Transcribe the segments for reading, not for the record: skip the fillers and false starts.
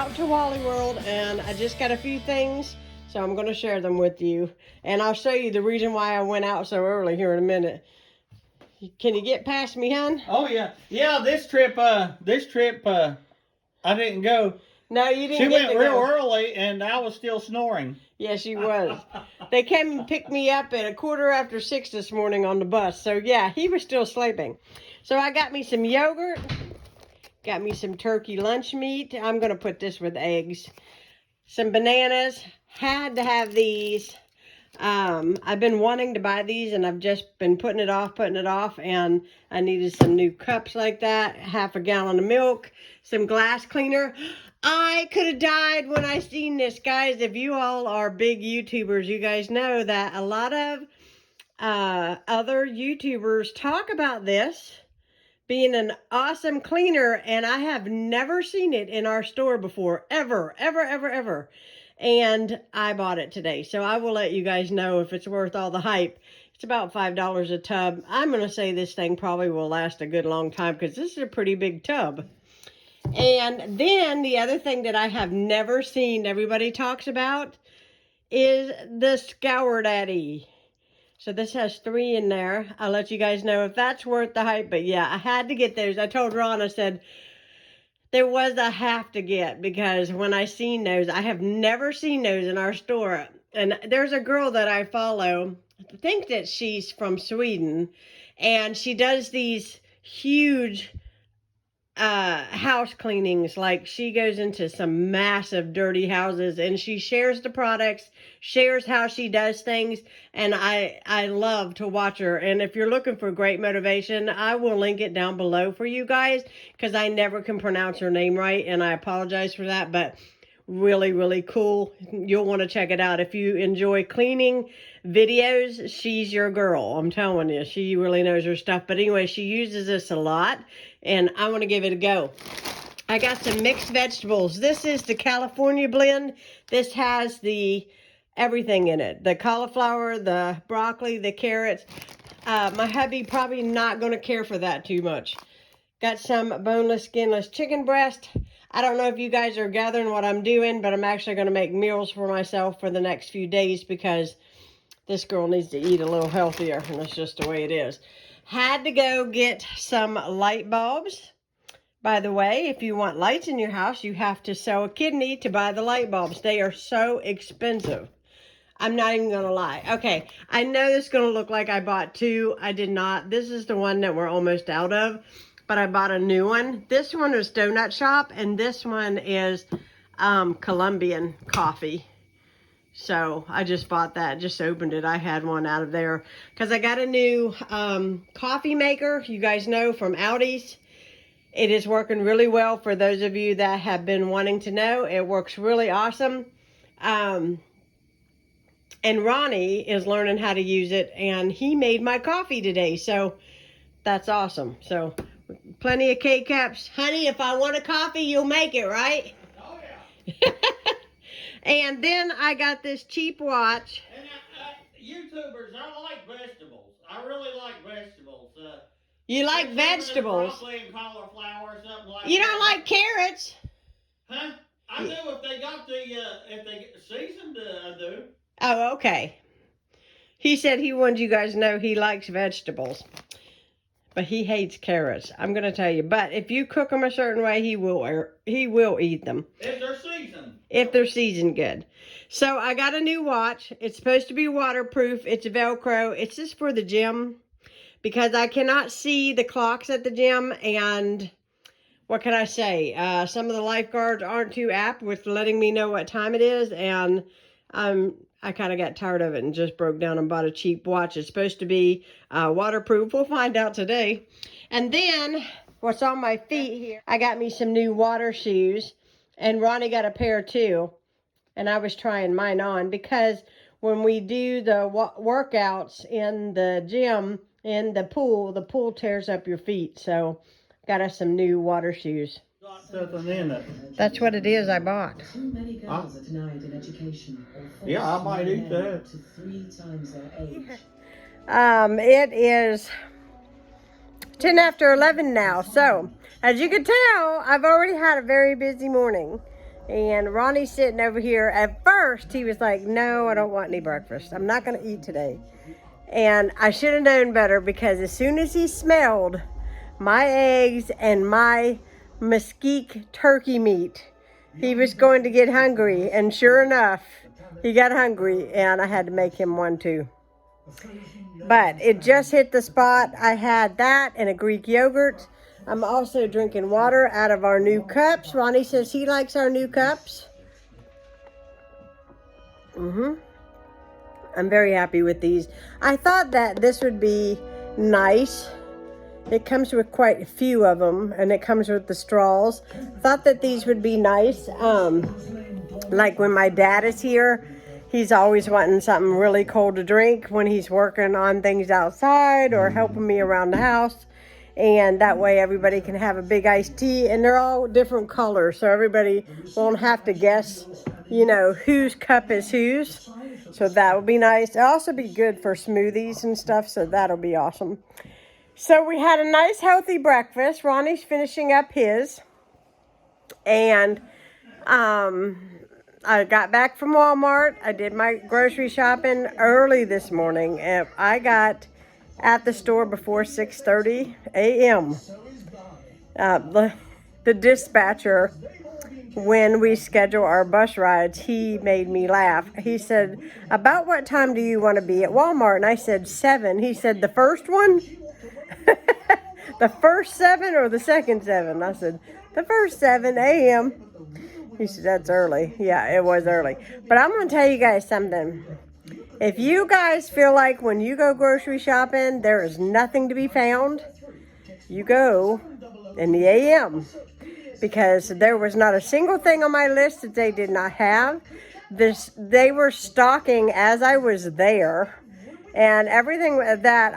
out to Wally World and I just got a few things, so I'm going to share them with you. And I'll show you the reason why I went out so early here in a minute. Can you get past me, hon? Oh yeah. Yeah, this trip I didn't go. No, you didn't. She went real early and I was still snoring. Yeah, she was. They came and picked me up at 6:15 this morning on the bus. So yeah, he was still sleeping. So I got me some yogurt. Got me some turkey lunch meat. I'm going to put this with eggs. Some bananas. Had to have these. I've been wanting to buy these and I've just been putting it off. And I needed some new cups like that. Half a gallon of milk. Some glass cleaner. I could have died when I seen this, guys. If you all are big YouTubers, you guys know that a lot of other YouTubers talk about this being an awesome cleaner, and I have never seen it in our store before, ever. And I bought it today, so I will let you guys know if it's worth all the hype. It's about $5 a tub. I'm going to say this thing probably will last a good long time because this is a pretty big tub. And then the other thing that I have never seen everybody talks about is the Scour Daddy. So this has 3 in there. I'll let you guys know if that's worth the hype. But yeah, I had to get those. I told Ron, I said, there was a have to get, because when I seen those, I have never seen those in our store. And there's a girl that I follow, I think that she's from Sweden, and she does these huge house cleanings. Like, she goes into some massive dirty houses and she shares the products, shares how she does things, and I love to watch her. And if you're looking for great motivation, I will link it down below for you guys, because I never can pronounce her name right and I apologize for that. But really cool. You'll want to check it out if you enjoy cleaning videos. She's your girl, I'm telling you. She really knows her stuff. But anyway, she uses this a lot and I want to give it a go. I got some mixed vegetables. This is the California blend. This has the everything in it: the cauliflower, the broccoli, the carrots. My hubby probably not going to care for that too much. Got some boneless, skinless chicken breast. I don't know if you guys are gathering what I'm doing, but I'm actually going to make meals for myself for the next few days because this girl needs to eat a little healthier, and that's just the way it is. Had to go get some light bulbs. By the way, if you want lights in your house, you have to sell a kidney to buy the light bulbs. They are so expensive. I'm not even going to lie. Okay, I know this is going to look like I bought 2. I did not. This is the one that we're almost out of. But I bought a new one. This one is Donut Shop, and this one is Colombian coffee. So I just bought that, just opened it. I had one out of there because I got a new coffee maker, you guys know, from Aldi's. It is working really well for those of you that have been wanting to know. It works really awesome. And Ronnie is learning how to use it, and he made my coffee today. So that's awesome. So plenty of K-cups. Honey, if I want a coffee, you'll make it, right? Oh yeah. And then I got this cheap watch. And YouTubers, I like vegetables. I really like vegetables. You like vegetables? Broccoli and cauliflower or something like you that. don't like carrots? Huh? I do if they got the if they seasoned. I do. Oh, okay. He said he wanted you guys to know he likes vegetables, but he hates carrots. I'm going to tell you. But if you cook them a certain way, he will eat them. If they're seasoned. If they're seasoned good. So I got a new watch. It's supposed to be waterproof. It's Velcro. It's just for the gym because I cannot see the clocks at the gym. And what can I say? Some of the lifeguards aren't too apt with letting me know what time it is. And I kind of got tired of it and just broke down and bought a cheap watch. It's supposed to be waterproof. We'll find out today. And then what's on my feet here, I got me some new water shoes. And Ronnie got a pair too. And I was trying mine on because when we do the workouts in the gym, in the pool tears up your feet. So got us some new water shoes. That's what it is I bought. Too many girls are denied an education. Yeah, I might eat that. To 3 times their age. It is 10 after 11 now. So, as you can tell, I've already had a very busy morning. And Ronnie's sitting over here. At first, he was like, no, I don't want any breakfast. I'm not going to eat today. And I should have known better, because as soon as he smelled my eggs and my mesquite turkey meat, he was going to get hungry. And sure enough, he got hungry, and I had to make him one too. But it just hit the spot. I had that and a Greek yogurt. I'm also drinking water out of our new cups. Ronnie says he likes our new cups. I'm very happy with these. I thought that this would be nice. It comes with quite a few of them, and it comes with the straws. Thought that these would be nice. Like when my dad is here, he's always wanting something really cold to drink when he's working on things outside or helping me around the house. And that way everybody can have a big iced tea, and they're all different colors, so everybody won't have to guess, you know, whose cup is whose. So that would be nice. It'll also be good for smoothies and stuff, so that'll be awesome. So we had a nice healthy breakfast. Ronnie's finishing up his. And I got back from Walmart. I did my grocery shopping early this morning. I got at the store before 6:30 a.m. The dispatcher, when we schedule our bus rides, he made me laugh. He said, about what time do you want to be at Walmart? And I said 7. He said, the first one? The first 7 or the second 7? I said, the first 7 a.m. He said, that's early. Yeah, it was early. But I'm going to tell you guys something. If you guys feel like when you go grocery shopping, there is nothing to be found, you go in the AM. Because there was not a single thing on my list that they did not have. They were stocking as I was there. And everything that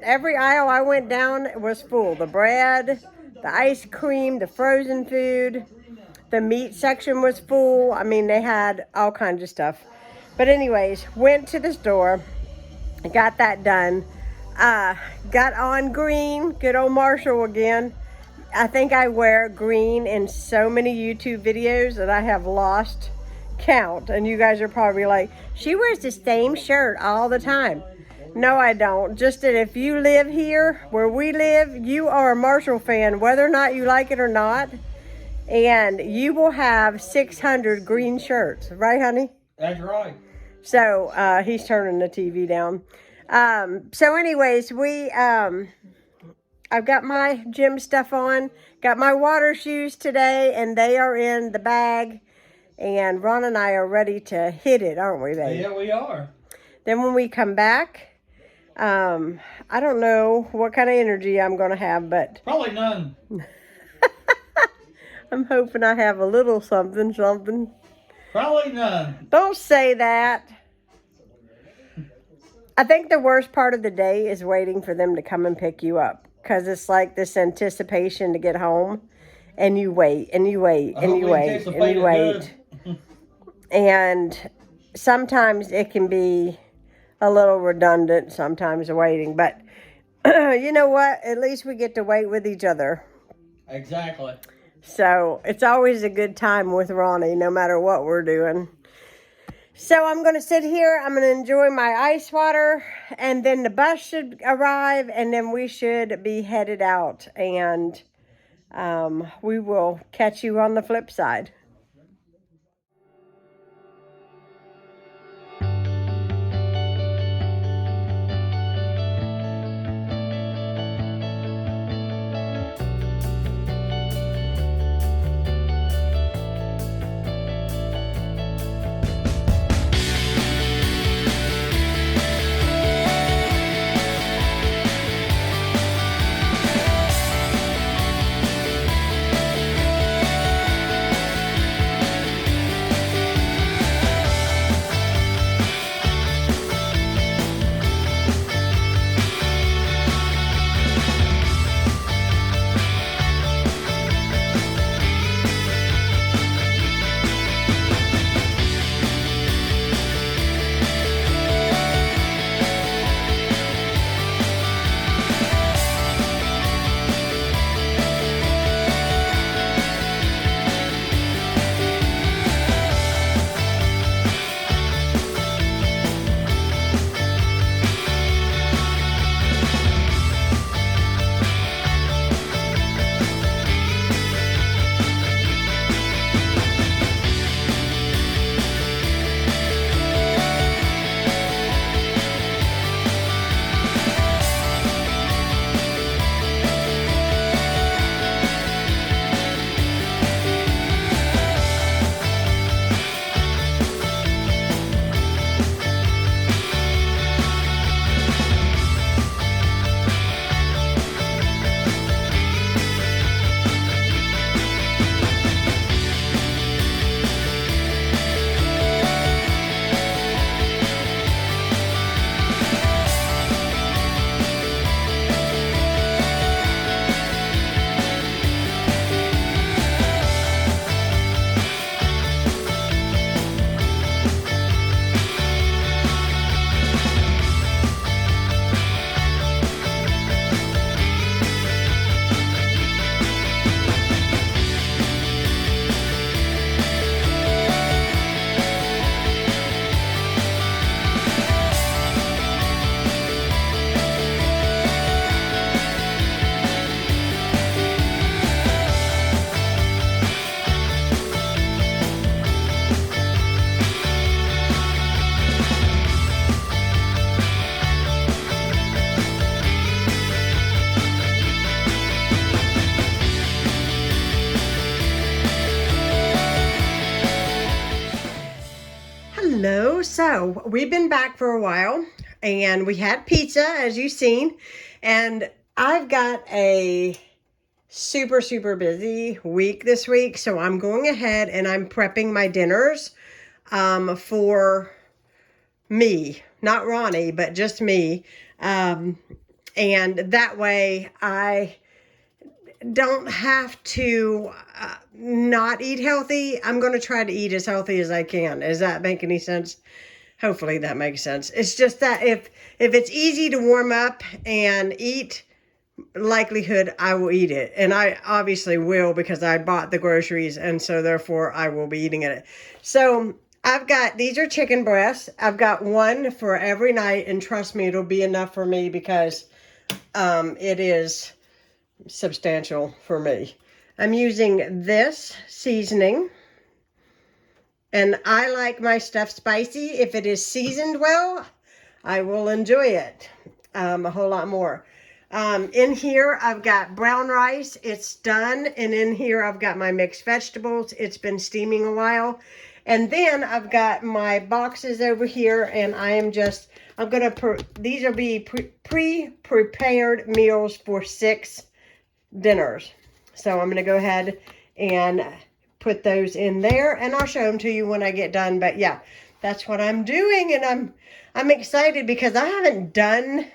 every aisle I went down was full. The bread, the ice cream, the frozen food, the meat section was full. I mean, they had all kinds of stuff. But anyways, went to the store, got that done. Got on green, good old Marshall again. I think I wear green in so many YouTube videos that I have lost count. And you guys are probably like, she wears the same shirt all the time. No, I don't. Just that if you live here where we live, you are a Marshall fan, whether or not you like it or not. And you will have 600 green shirts. Right, honey? That's right. So he's turning the TV down. So anyways, I've got my gym stuff on. Got my water shoes today, and they are in the bag. And Ron and I are ready to hit it, aren't we, babe? Yeah, we are. Then when we come back, I don't know what kind of energy I'm going to have, but Probably none. I'm hoping I have a little something. Probably none. Don't say that. I think the worst part of the day is waiting for them to come and pick you up. Because it's like this anticipation to get home. And you wait, and you wait, and you wait, and you wait. And sometimes it can be a little redundant, sometimes waiting. But you know what? At least we get to wait with each other. Exactly. So it's always a good time with Ronnie, no matter what we're doing. So I'm going to sit here. I'm going to enjoy my ice water. And then the bus should arrive. And then we should be headed out. And we will catch you on the flip side. So we've been back for a while and we had pizza, as you've seen, and I've got a super busy week this week. So I'm going ahead and I'm prepping my dinners for me, not Ronnie, but just me. And that way I don't have to not eat healthy. I'm going to try to eat as healthy as I can. Does that make any sense? Hopefully that makes sense. It's just that if it's easy to warm up and eat, likelihood I will eat it. And I obviously will because I bought the groceries, and so therefore I will be eating it. So I've got, these are chicken breasts. I've got one for every night, and trust me, it'll be enough for me because it is substantial for me. I'm using this seasoning, and I like my stuff spicy. If it is seasoned well, I will enjoy it a whole lot more. In here, I've got brown rice. It's done. And in here, I've got my mixed vegetables. It's been steaming a while. And then I've got my boxes over here, and I'm going to, these will be pre-prepared meals for 6 dinners. So I'm going to go ahead and put those in there, and I'll show them to you when I get done. But yeah, that's what I'm doing, and I'm excited because I haven't done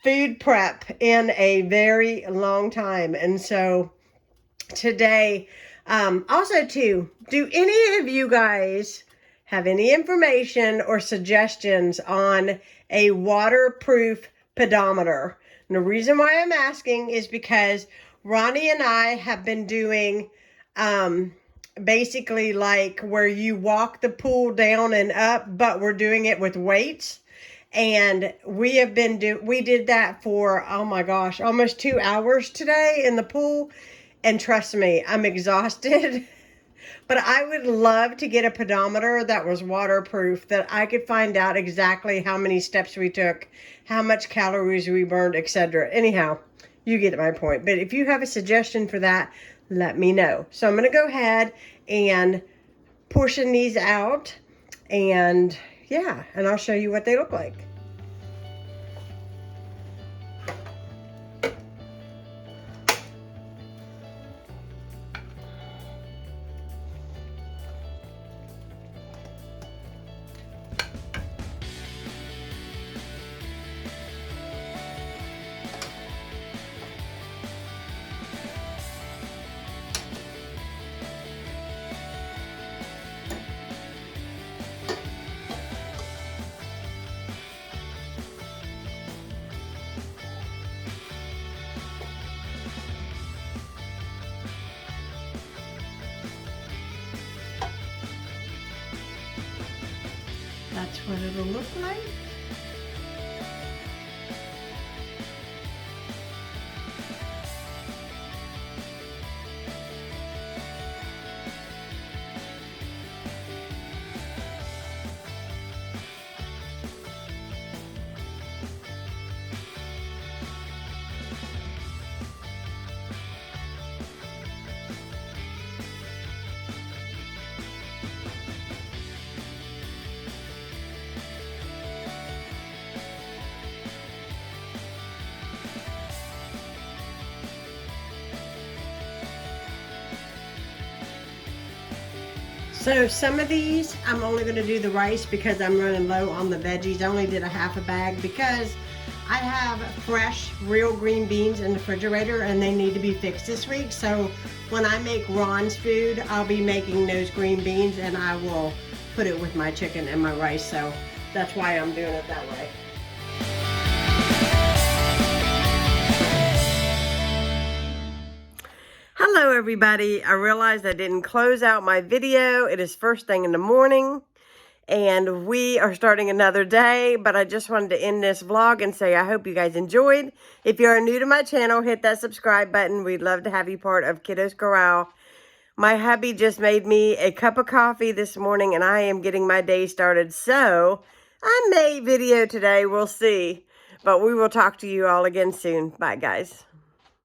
food prep in a very long time. And so today, also too, do any of you guys have any information or suggestions on a waterproof pedometer? And the reason why I'm asking is because Ronnie and I have been doing basically like where you walk the pool down and up, but we're doing it with weights. And we did that for, oh my gosh, almost 2 hours today in the pool. And trust me, I'm exhausted. But I would love to get a pedometer that was waterproof, that I could find out exactly how many steps we took, how much calories we burned, etc. Anyhow, you get my point. But if you have a suggestion for that, let me know. So I'm going to go ahead and portion these out, and yeah, and I'll show you what they look like. That's what it'll look like. So some of these, I'm only going to do the rice because I'm running low on the veggies. I only did a half a bag because I have fresh, real green beans in the refrigerator and they need to be fixed this week. So when I make Ron's food, I'll be making those green beans and I will put it with my chicken and my rice. So that's why I'm doing it that way. Hello everybody. I realized I didn't close out my video. It is first thing in the morning and we are starting another day, but I just wanted to end this vlog and say I hope you guys enjoyed. If you are new to my channel, hit that subscribe button. We'd love to have you part of Kiddos Corral. My hubby just made me a cup of coffee this morning and I am getting my day started. So I may video today, we'll see, but we will talk to you all again soon. Bye guys.